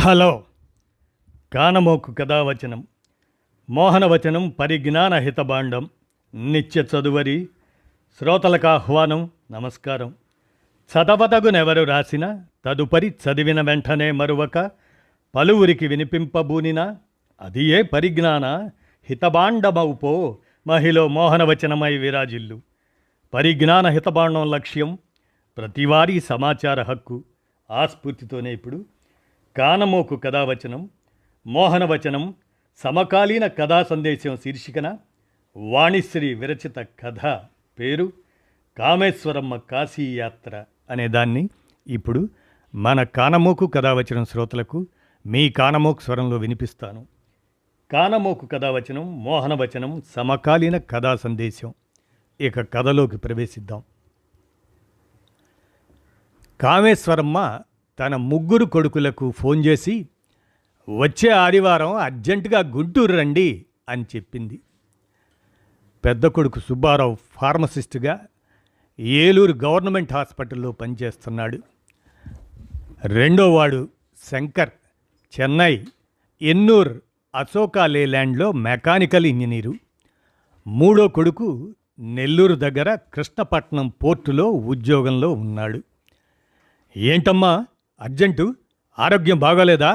Hello. కానమోకు కథావచనం మోహనవచనం పరిజ్ఞాన హితబాండం నిత్య చదువరి శ్రోతలకు ఆహ్వానం. నమస్కారం. చదవదగునెవరు రాసిన తదుపరి చదివిన వెంటనే మరువక పలువురికి వినిపింపబూనిన అది ఏ పరిజ్ఞాన హితబాండమవుపో మహిళ మోహనవచనమై విరాజిల్లు. పరిజ్ఞాన హితబాండం లక్ష్యం ప్రతివారీ సమాచార హక్కు. ఆ స్ఫూర్తితోనే ఇప్పుడు కానమోకు కథావచనం మోహనవచనం సమకాలీన కథా సందేశం శీర్షికన వాణిశ్రీ విరచిత కథ పేరు కామేశ్వరమ్మ కాశీయాత్ర అనే దాన్ని ఇప్పుడు మన కానమోకు కథావచనం శ్రోతలకు మీ కానమోకు స్వరంలో వినిపిస్తాను. కానమోకు కథావచనం మోహనవచనం సమకాలీన కథా సందేశం. ఇక కథలోకి ప్రవేశిద్దాం. కామేశ్వరమ్మ తన ముగ్గురు కొడుకులకు ఫోన్ చేసి వచ్చే ఆదివారం అర్జెంటుగా గుంటూరు రండి అని చెప్పింది. పెద్ద కొడుకు సుబ్బారావు ఫార్మసిస్టుగా ఏలూరు గవర్నమెంట్ హాస్పిటల్లో పనిచేస్తున్నాడు. రెండోవాడు శంకర్ చెన్నై ఎన్నూర్ అశోకా లేలాండ్లో మెకానికల్ ఇంజనీరు. మూడో కొడుకు నెల్లూరు దగ్గర కృష్ణపట్నం పోర్టులో ఉద్యోగంలో ఉన్నాడు. ఏంటమ్మా అర్జెంటు, ఆరోగ్యం బాగోలేదా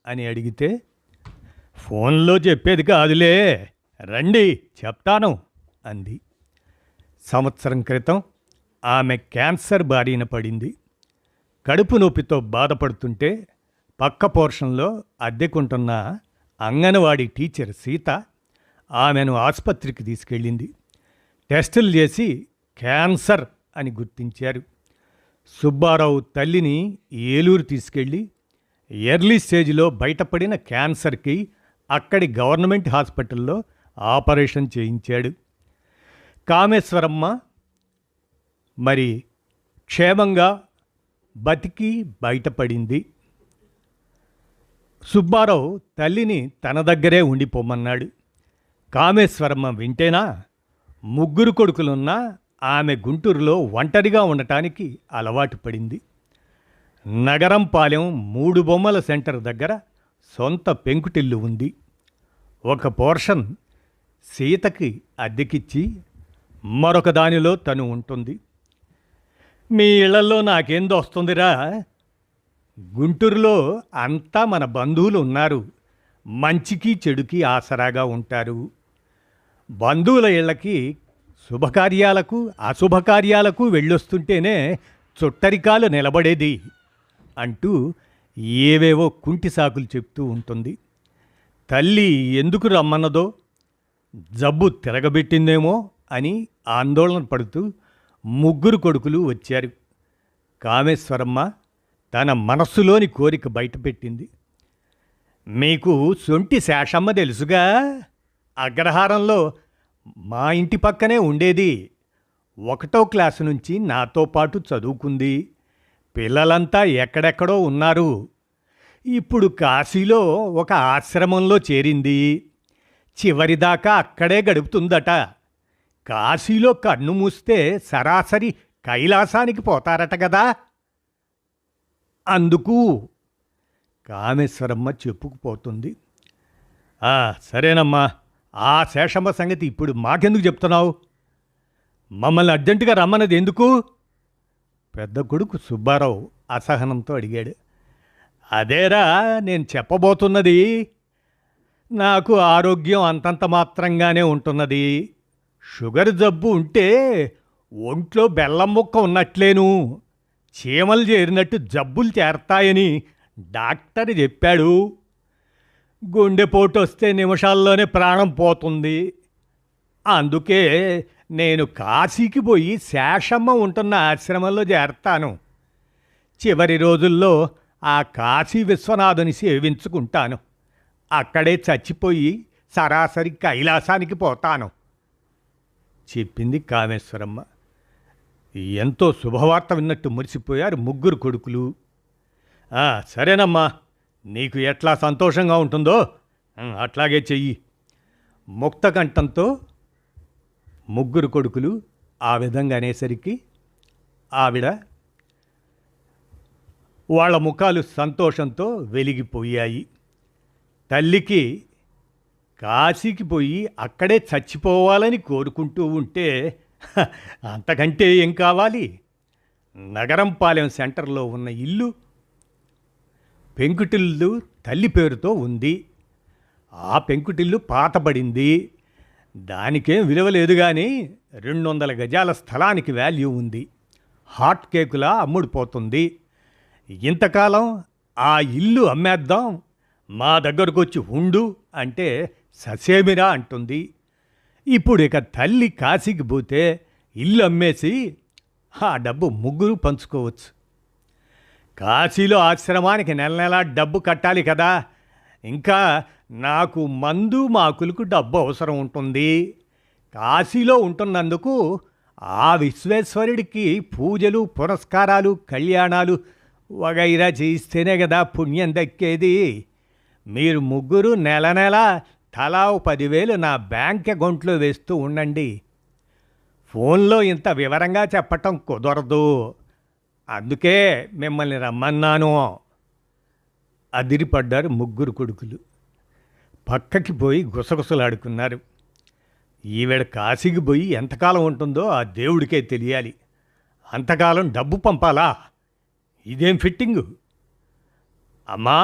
అని అడిగితే ఫోన్లో చెప్పేది కాదులే, రండి చెప్తాను అంది. సంవత్సరం క్రితం ఆమె క్యాన్సర్ బారిన పడింది. కడుపు నొప్పితో బాధపడుతుంటే పక్క పోర్షన్లో అద్దెకుంటున్న అంగన్వాడీ టీచర్ సీత ఆమెను ఆసుపత్రికి తీసుకెళ్ళింది. టెస్టులు చేసి క్యాన్సర్ అని గుర్తించారు. సుబ్బారావు తల్లిని ఏలూరు తీసుకెళ్ళి ఎర్లీ స్టేజ్లో బయటపడిన క్యాన్సర్కి అక్కడి గవర్నమెంట్ హాస్పిటల్లో ఆపరేషన్ చేయించాడు. కామేశ్వరమ్మ మరి క్షేమంగా బతికి బయటపడింది. సుబ్బారావు తల్లిని తన దగ్గరే ఉండిపోమన్నాడు. కామేశ్వరమ్మ వింటేనా? ముగ్గురు కొడుకులున్నా ఆమె గుంటూరులో ఒంటరిగా ఉండటానికి అలవాటు పడింది. నగరంపాలెం 3 బొమ్మల సెంటర్ దగ్గర సొంత పెంకుటిల్లు ఉంది. ఒక పోర్షన్ సీతకి అద్దెకిచ్చి మరొక దానిలో తను ఉంటుంది. మీ ఇళ్లలో నాకేందో వస్తుందిరా, గుంటూరులో అంతా మన బంధువులు ఉన్నారు, మంచికి చెడుకి ఆసరాగా ఉంటారు. బంధువుల ఇళ్ళకి శుభకార్యాలకు అశుభకార్యాలకు వెళ్ళొస్తుంటేనే చుట్టరికాలు నిలబడేది అంటూ ఏవేవో కుంటి సాకులు చెప్తూ ఉంటుంది. తల్లి ఎందుకు రమ్మన్నదో, జబ్బు తిరగబెట్టిందేమో అని ఆందోళన పడుతూ ముగ్గురు కొడుకులు వచ్చారు. కామేశ్వరమ్మ తన మనస్సులోని కోరిక బయటపెట్టింది. మీకు సొంటి శేషమ్మ తెలుసుగా, అగ్రహారంలో మా ఇంటి పక్కనే ఉండేది. 1వ క్లాసు నుంచి నాతో పాటు చదువుకుంది. పిల్లలంతా ఎక్కడెక్కడో ఉన్నారు. ఇప్పుడు కాశీలో ఒక ఆశ్రమంలో చేరింది. చివరిదాకా అక్కడే గడుపుతుందట. కాశీలో కన్ను మూస్తే సరాసరి కైలాసానికి పోతారట కదా. అందుకు కామేశ్వరమ్మ చెప్పుకుపోతుంది. సరేనమ్మా, ఆ శేషమ్మ సంగతి ఇప్పుడు మాకెందుకు చెప్తున్నావు? మమ్మల్ని అర్జెంటుగా రమ్మన్నది ఎందుకు? పెద్ద కొడుకు సుబ్బారావు అసహనంతో అడిగాడు. అదేరా నేను చెప్పబోతున్నది. నాకు ఆరోగ్యం అంతంత మాత్రంగానే ఉంటున్నది. షుగర్ జబ్బు ఉంటే ఒంట్లో బెల్లం ముక్క ఉన్నట్లేను, చీమలు చేరినట్టు జబ్బులు చేరతాయని డాక్టర్ చెప్పాడు. గుండెపోటు వస్తే నిమిషాల్లోనే ప్రాణం పోతుంది. అందుకే నేను కాశీకి పోయి శేషమ్మ ఉంటున్న ఆశ్రమంలో చేరతాను. చివరి రోజుల్లో ఆ కాశీ విశ్వనాథుని సేవించుకుంటాను. అక్కడే చచ్చిపోయి సరాసరి కైలాసానికి పోతాను చెప్పింది కామేశ్వరమ్మ. ఎంతో శుభవార్త విన్నట్టు మురిసిపోయారు ముగ్గురు కొడుకులు. సరేనమ్మా, నీకు ఎట్లా సంతోషంగా ఉంటుందో అట్లాగే చెయ్యి. ముక్తకంఠంతో ముగ్గురు కొడుకులు ఆ విధంగా అనేసరికి ఆవిడ వాళ్ళ ముఖాలు సంతోషంతో వెలిగిపోయాయి. తల్లికి కాశీకి పోయి అక్కడే చచ్చిపోవాలని కోరుకుంటూ ఉంటే అంతకంటే ఏం కావాలి? నగరంపాలెం సెంటర్లో ఉన్న ఇల్లు పెంకుటిల్లు తల్లి పేరుతో ఉంది. ఆ పెంకుటిల్లు పాతబడింది. దానికేం విలువ లేదు, కానీ 200 గజాల స్థలానికి వాల్యూ ఉంది. హాట్ కేకులా అమ్ముడుపోతుంది. ఇంతకాలం ఆ ఇల్లు అమ్మేద్దాం, మా దగ్గరకు వచ్చి ఉండు అంటే ససేమిరా అంటుంది. ఇప్పుడు ఇక తల్లి కాశీకి పోతే ఇల్లు అమ్మేసి ఆ డబ్బు ముగ్గురు పంచుకోవచ్చు. కాశీలో ఆశ్రమానికి నెల నెలా డబ్బు కట్టాలి కదా. ఇంకా నాకు మందు మాకులకు డబ్బు అవసరం ఉంటుంది. కాశీలో ఉంటున్నందుకు ఆ విశ్వేశ్వరుడికి పూజలు, పురస్కారాలు, కళ్యాణాలు వగైరా చేయిస్తేనే కదా పుణ్యం దక్కేది. మీరు ముగ్గురు నెల నెల తలా 10,000 నా బ్యాంక్ అకౌంట్లో వేస్తూ ఉండండి. ఫోన్లో ఇంత వివరంగా చెప్పటం కుదరదు, అందుకే మిమ్మల్ని రమ్మన్నాను. అదిరిపడ్డారు ముగ్గురు కొడుకులు. పక్కకి పోయి గుసగుసలాడుకున్నారు. ఈవిడ కాశీకి పోయి ఎంతకాలం ఉంటుందో ఆ దేవుడికే తెలియాలి. అంతకాలం డబ్బు పంపాలా? ఇదేం ఫిట్టింగు? అమ్మా,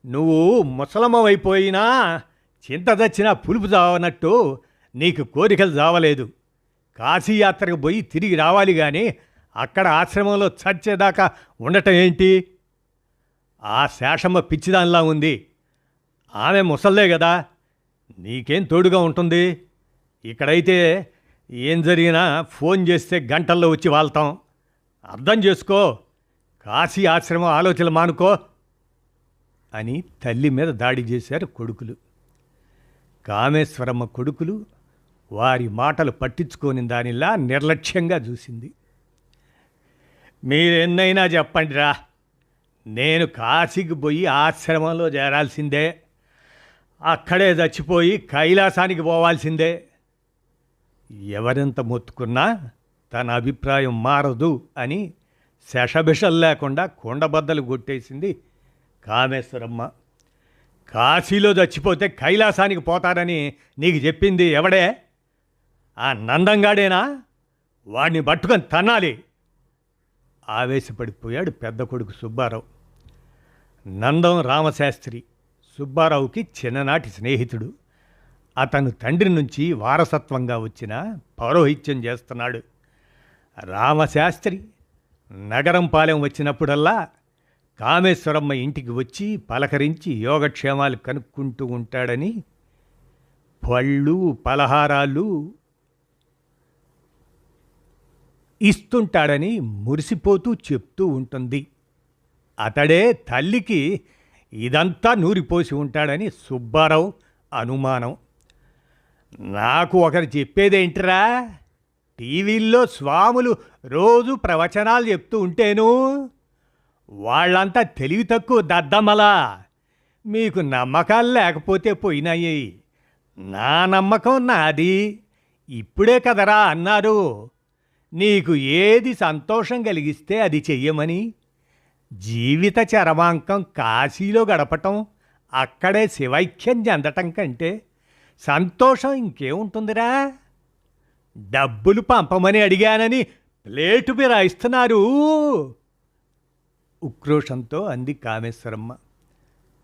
నువ్వు ముసలమ్మవైపోయినా చింత దచ్చినా పులుపు చావనట్టు నీకు కోరికలు చావలేదు. కాశీయాత్రకు పోయి తిరిగి రావాలి, కానీ అక్కడ ఆశ్రమంలో చచ్చేదాకా ఉండటం ఏంటి? ఆ శేషమ్మ పిచ్చిదానిలా ఉంది. ఆమె ముసల్దే కదా, నీకేం తోడుగా ఉంటుంది. ఇక్కడైతే ఏం జరిగినా ఫోన్ చేస్తే గంటల్లో వచ్చి వాళ్తాం. అర్థం చేసుకో, కాశీ ఆశ్రమం ఆలోచనలు మానుకో అని తల్లి మీద దాడి చేశారు కొడుకులు. కామేశ్వరమ్మ కొడుకులు వారి మాటలు పట్టించుకోని దానిలా నిర్లక్ష్యంగా చూసింది. మీరెన్నైనా చెప్పండిరా, నేను కాశీకి పోయి ఆశ్రమంలో చేరాల్సిందే, అక్కడే చచ్చిపోయి కైలాసానికి పోవాల్సిందే. ఎవరెంత మొత్తుకున్నా తన అభిప్రాయం మారదు అని శషభిషలు లేకుండా కొండబద్దలు కొట్టేసింది కామేశ్వరమ్మ. కాశీలో చచ్చిపోతే కైలాసానికి పోతాడని నీకు చెప్పింది ఎవడే? ఆ నందంగాడేనా? వాడిని పట్టుకొని తన్నాలి. ఆవేశపడిపోయాడు పెద్ద కొడుకు సుబ్బారావు. నందం రామశాస్త్రి సుబ్బారావుకి చిన్ననాటి స్నేహితుడు. అతను తండ్రి నుంచి వారసత్వంగా వచ్చిన పౌరోహిత్యం చేస్తున్నాడు. రామశాస్త్రి నగరంపాలెం వచ్చినప్పుడల్లా కామేశ్వరమ్మ ఇంటికి వచ్చి పలకరించి యోగక్షేమాలు కనుక్కుంటూ ఉంటాడని, పళ్ళు పలహారాలు ఇస్తుంటాడని మురిసిపోతూ చెప్తూ ఉంటుంది. అతడే తల్లికి ఇదంతా నూరిపోసి ఉంటాడని సుబ్బారావు అనుమానం. నాకు ఒకరు చెప్పేదేంటిరా, టీవీల్లో స్వాములు రోజు ప్రవచనాలు చెప్తూ ఉంటేను వాళ్ళంతా తెలివి తక్కువ దద్దమ్మలా. మీకు నమ్మకాలు లేకపోతే పోయినాయి, నా నమ్మకం నాది. ఇప్పుడే కదరా అన్నారు, నీకు ఏది సంతోషం కలిగిస్తే అది చెయ్యమని. జీవిత చరమాంకం కాశీలో గడపటం, అక్కడే శివైక్యం చెందటం కంటే సంతోషం ఇంకేముంటుందిరా? డబ్బులు పంపమని అడిగానని ప్లేటు మీద ఇస్తున్నారు, ఉక్రోషంతో అంది కామేశ్వరమ్మ.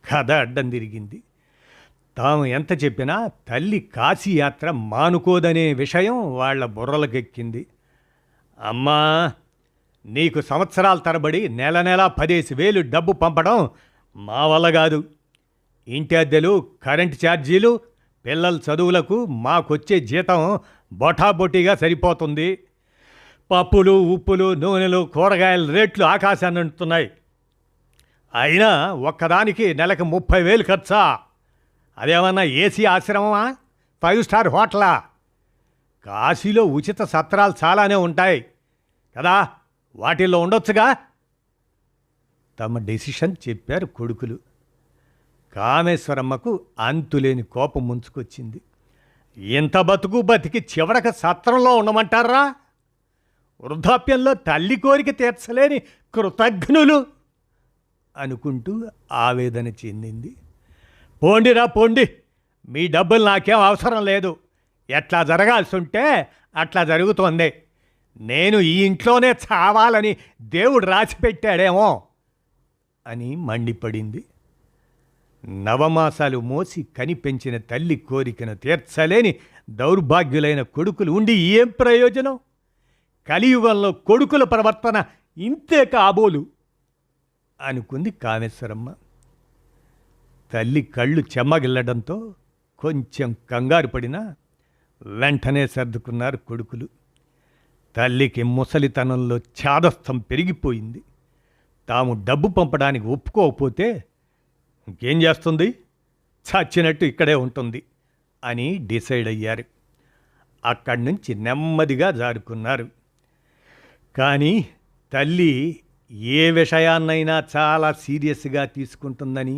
కథ అడ్డం తిరిగింది. తాము ఎంత చెప్పినా తల్లి కాశీయాత్ర మానుకోదనే విషయం వాళ్ల బుర్రలకెక్కింది. అమ్మా, నీకు సంవత్సరాల తరబడి నెల నెల 15,000 డబ్బు పంపడం మా వల్ల కాదు. ఇంటి అద్దెలు, కరెంటు ఛార్జీలు, పిల్లల చదువులకు మాకొచ్చే జీతం బొటాబొటీగా సరిపోతుంది. పప్పులు, ఉప్పులు, నూనెలు, కూరగాయల రేట్లు ఆకాశాన్ని అంటున్నాయి. అయినా ఒక్కదానికి నెలకు 30,000 ఖర్చా? అదేమన్నా ఏసీ ఆశ్రమమా, 5 స్టార్ హోటలా? కాశీలో ఉచిత సత్రాలు చాలానే ఉంటాయి కదా, వాటిల్లో ఉండొచ్చుగా. తమ డెసిషన్ చెప్పారు కొడుకులు. కామేశ్వరమ్మకు అంతులేని కోపం ముంచుకొచ్చింది. ఇంత బతుకు బతికి చివరకు సత్రంలో ఉండమంటారా? వృద్ధాప్యంలో తల్లి కోరిక తీర్చలేని కృతజ్ఞులు. అనుకుంటూ ఆవేదన చెందింది. పోండిరా పోండి, మీ డబ్బులు నాకేం అవసరం లేదు. ఎట్లా జరగాల్సి ఉంటే అట్లా జరుగుతోంది. నేను ఈ ఇంట్లోనే చావాలని దేవుడు రాసిపెట్టాడేమో అని మండిపడింది. నవమాసాలు మోసి కనిపెంచిన తల్లి కోరికను తీర్చలేని దౌర్భాగ్యులైన కొడుకులు ఉండి ఏం ప్రయోజనం? కలియుగంలో కొడుకుల ప్రవర్తన ఇంతే కాబోలు అనుకుంది కామేశ్వరమ్మ. తల్లి కళ్ళు చెమ్మగిల్లడంతో కొంచెం కంగారు పడినా వెంటనే సర్దుకున్నారు కొడుకులు. తల్లికి ముసలితనంలో చాదస్తం పెరిగిపోయింది. తాము డబ్బు పంపడానికి ఒప్పుకోకపోతే ఇంకేం చేస్తుంది, చచ్చినట్టు ఇక్కడే ఉంటుంది అని డిసైడ్ అయ్యారు. అక్కడి నుంచి నెమ్మదిగా జారుకున్నారు. కానీ తల్లి ఏ విషయాన్నైనా చాలా సీరియస్గా తీసుకుంటుందని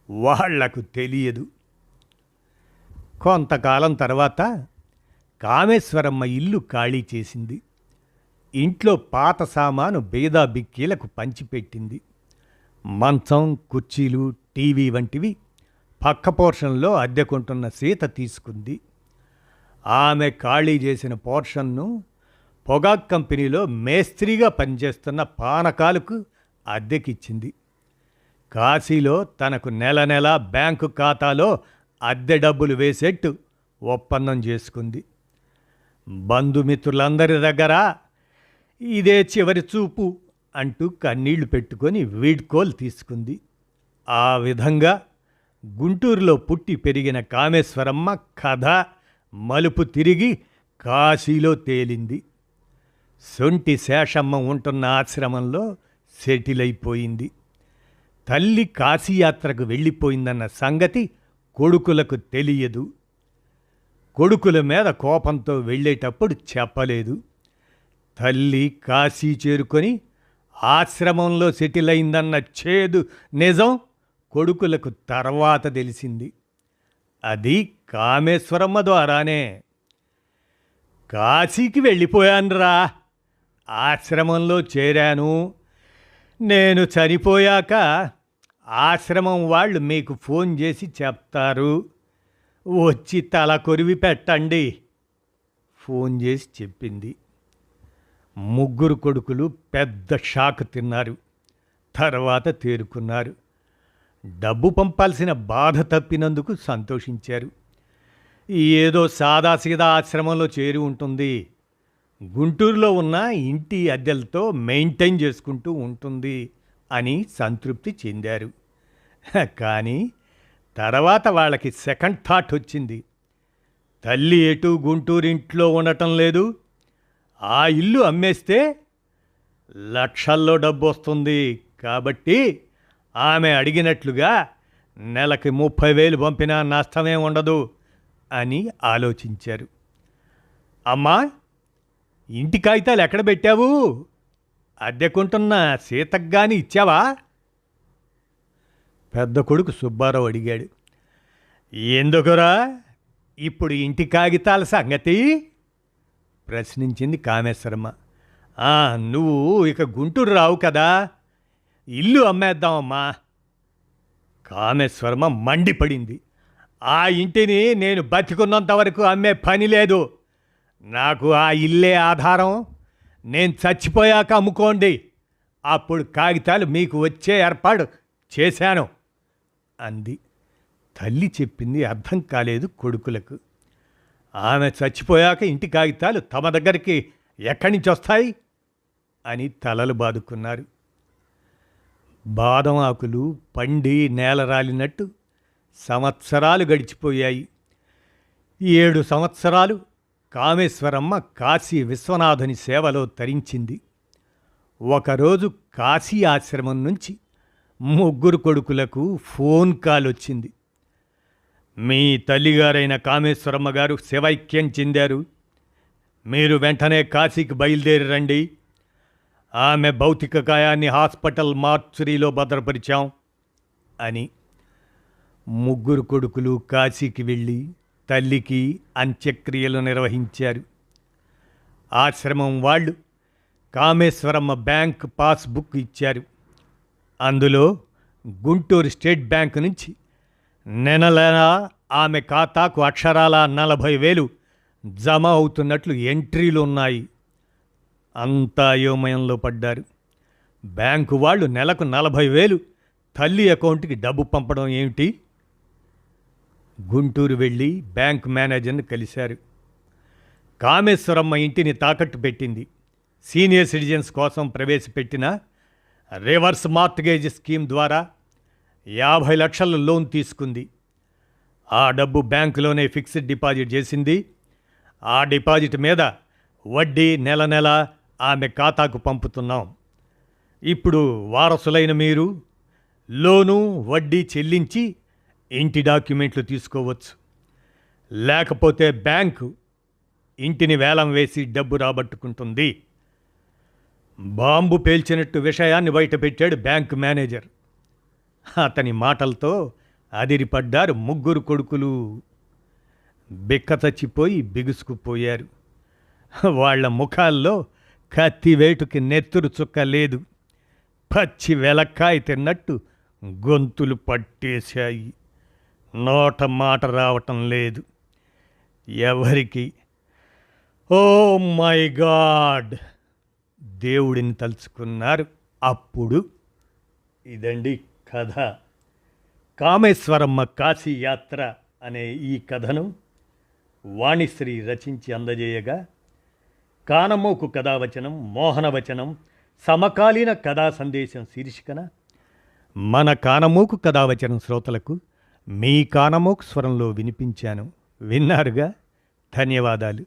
వాళ్లకు తెలియదు. కొంతకాలం తర్వాత కామేశ్వరమ్మ ఇల్లు ఖాళీ చేసింది. ఇంట్లో పాత సామాను బేదా బిక్కీలకు పంచిపెట్టింది. మంచం, కుర్చీలు, టీవీ వంటివి పక్క పోర్షన్లో అద్దెకుంటున్న సీత తీసుకుంది. ఆమె ఖాళీ చేసిన పోర్షన్ను పొగాక్ కంపెనీలో మేస్త్రిగా పనిచేస్తున్న పానకాలకు అద్దెకిచ్చింది. కాశీలో తనకు నెల నెల బ్యాంకు ఖాతాలో అద్దె డబ్బులు వేసేట్టు ఒప్పందం చేసుకుంది. బంధుమిత్రులందరి దగ్గర ఇదే చివరి చూపు అంటూ కన్నీళ్లు పెట్టుకొని వీడ్కోలు తీసుకుంది. ఆ విధంగా గుంటూరులో పుట్టి పెరిగిన కామేశ్వరమ్మ కథ మలుపు తిరిగి కాశీలో తేలింది. సొంటి శేషమ్మ ఉంటున్న ఆశ్రమంలో సెటిల్ అయిపోయింది. తల్లి కాశీయాత్రకు వెళ్ళిపోయిందన్న సంగతి కొడుకులకు తెలియదు. కొడుకుల మీద కోపంతో వెళ్ళేటప్పుడు చెప్పలేదు. తల్లి కాశీ చేరుకొని ఆశ్రమంలో సెటిల్ అయిందన్న చేదు నిజం కొడుకులకు తర్వాత తెలిసింది. అది కామేశ్వరమ్మ ద్వారానే. కాశీకి వెళ్ళిపోయానురా, ఆశ్రమంలో చేరాను. నేను చనిపోయాక ఆశ్రమం వాళ్ళు మీకు ఫోన్ చేసి చెప్తారు, వచ్చి తల కొరివి పెట్టండి ఫోన్ చేసి చెప్పింది. ముగ్గురు కొడుకులు పెద్ద షాక్ తిన్నారు. తర్వాత తేరుకున్నారు. డబ్బు పంపాల్సిన బాధ తప్పినందుకు సంతోషించారు. ఏదో సాదాసీదా ఆశ్రమంలో చేరి ఉంటుంది, గుంటూరులో ఉన్న ఇంటి అద్దెలతో మెయింటైన్ చేసుకుంటూ ఉంటుంది అని సంతృప్తి చెందారు. కానీ తర్వాత వాళ్ళకి సెకండ్ థాట్ వచ్చింది. తల్లి ఎటు గుంటూరింట్లో ఉండటం లేదు, ఆ ఇల్లు అమ్మేస్తే లక్షల్లో డబ్బు వస్తుంది కాబట్టి ఆమె అడిగినట్లుగా నెలకి 30,000 పంపినా నష్టమే ఉండదు అని ఆలోచించారు. అమ్మా, ఇంటి కాగితాలు ఎక్కడ పెట్టావు? అద్దెకుంటున్న సీతగ్గాని ఇచ్చావా? పెద్ద కొడుకు సుబ్బారావు అడిగాడు. ఎందుకురా ఇప్పుడు ఇంటి కాగితాల సంగతి ప్రశ్నించింది కామేశ్వరమ్మ. నువ్వు ఇక గుంటూరు రావు కదా, ఇల్లు అమ్మేద్దామమ్మా. కామేశ్వరమ్మ మండిపడింది. ఆ ఇంటిని నేను బతికున్నంత వరకు అమ్మే పని లేదు. నాకు ఆ ఇల్లే ఆధారం. నేను చచ్చిపోయాక అమ్ముకోండి, అప్పుడు కాగితాలు మీకు వచ్చే ఏర్పాటు చేశాను అంది. తల్లి చెప్పింది అర్థం కాలేదు కొడుకులకు. ఆమె చచ్చిపోయాక ఇంటి కాగితాలు తమ దగ్గరికి ఎక్కడి నుంచి వస్తాయి అని తలలు బాదుకున్నారు. బాదం ఆకులు పండి నేల రాలినట్టు సంవత్సరాలు గడిచిపోయాయి. 7 సంవత్సరాలు కామేశ్వరమ్మ కాశీ విశ్వనాథుని సేవలో తరించింది. ఒకరోజు కాశీ ఆశ్రమం నుంచి ముగ్గురు కొడుకులకు ఫోన్ కాల్ వచ్చింది. మీ తల్లిగారైన కామేశ్వరమ్మ గారు శివైక్యం చెందారు. మీరు వెంటనే కాశీకి బయలుదేరి రండి. ఆమె భౌతిక కాయాన్ని హాస్పిటల్ మార్చురీలో భద్రపరిచాం అని. ముగ్గురు కొడుకులు కాశీకి వెళ్ళి తల్లికి అంత్యక్రియలు నిర్వహించారు. ఆశ్రమం వాళ్ళు కామేశ్వరమ్మ బ్యాంక్ పాస్బుక్ ఇచ్చారు. అందులో గుంటూరు స్టేట్ బ్యాంక్ నుంచి నెలలా ఆమె ఖాతాకు అక్షరాల 40,000 జమ అవుతున్నట్లు ఎంట్రీలు ఉన్నాయి. అంతా అయోమయంలో పడ్డారు. బ్యాంకు వాళ్ళు నెలకు 40,000 తల్లి అకౌంట్కి డబ్బు పంపడం ఏమిటి? గుంటూరు వెళ్ళి బ్యాంక్ మేనేజర్ని కలిశారు. కామేశ్వరమ్మ ఇంటిని తాకట్టు పెట్టింది. సీనియర్ సిటిజన్స్ కోసం ప్రవేశపెట్టిన రివర్స్ మార్ట్గేజ్ స్కీమ్ ద్వారా 50 లక్షల లోన్ తీసుకుంది. ఆ డబ్బు బ్యాంకులోనే ఫిక్స్డ్ డిపాజిట్ చేసింది. ఆ డిపాజిట్ మీద వడ్డీ నెల నెల ఆమె ఖాతాకు పంపుతున్నాం. ఇప్పుడు వారసులైన మీరు లోను వడ్డీ చెల్లించి ఇంటి డాక్యుమెంట్లు తీసుకోవచ్చు. లేకపోతే బ్యాంకు ఇంటిని వేలం వేసి డబ్బు రాబట్టుకుంటుంది. బాంబు పేల్చినట్టు విషయాన్ని బయటపెట్టాడు బ్యాంకు మేనేజర్. అతని మాటలతో అదిరిపడ్డారు ముగ్గురు కొడుకులు. బిక్క చచ్చిపోయి బిగుసుకుపోయారు. వాళ్ల ముఖాల్లో కత్తివేటుకి నెత్తురు చుక్క లేదు. పచ్చి వెలక్కాయ తిన్నట్టు గొంతులు పట్టేశాయి. నోట మాట రావటం లేదు ఎవరికి. Oh my god! దేవుడిని తలుచుకున్నారు. అప్పుడు ఇదండి కథ. కామేశ్వరమ్మ కాశీ యాత్ర అనే ఈ కథను వాణిశ్రీ రచించి అందజేయగా, కానమోకు కథావచనం, మోహనవచనం, సమకాలీన కథా సందేశం శీర్షికన మన కానమోకు కథావచనం శ్రోతలకు మీ కానమోకు స్వరంలో వినిపించాను. విన్నారుగా? ధన్యవాదాలు.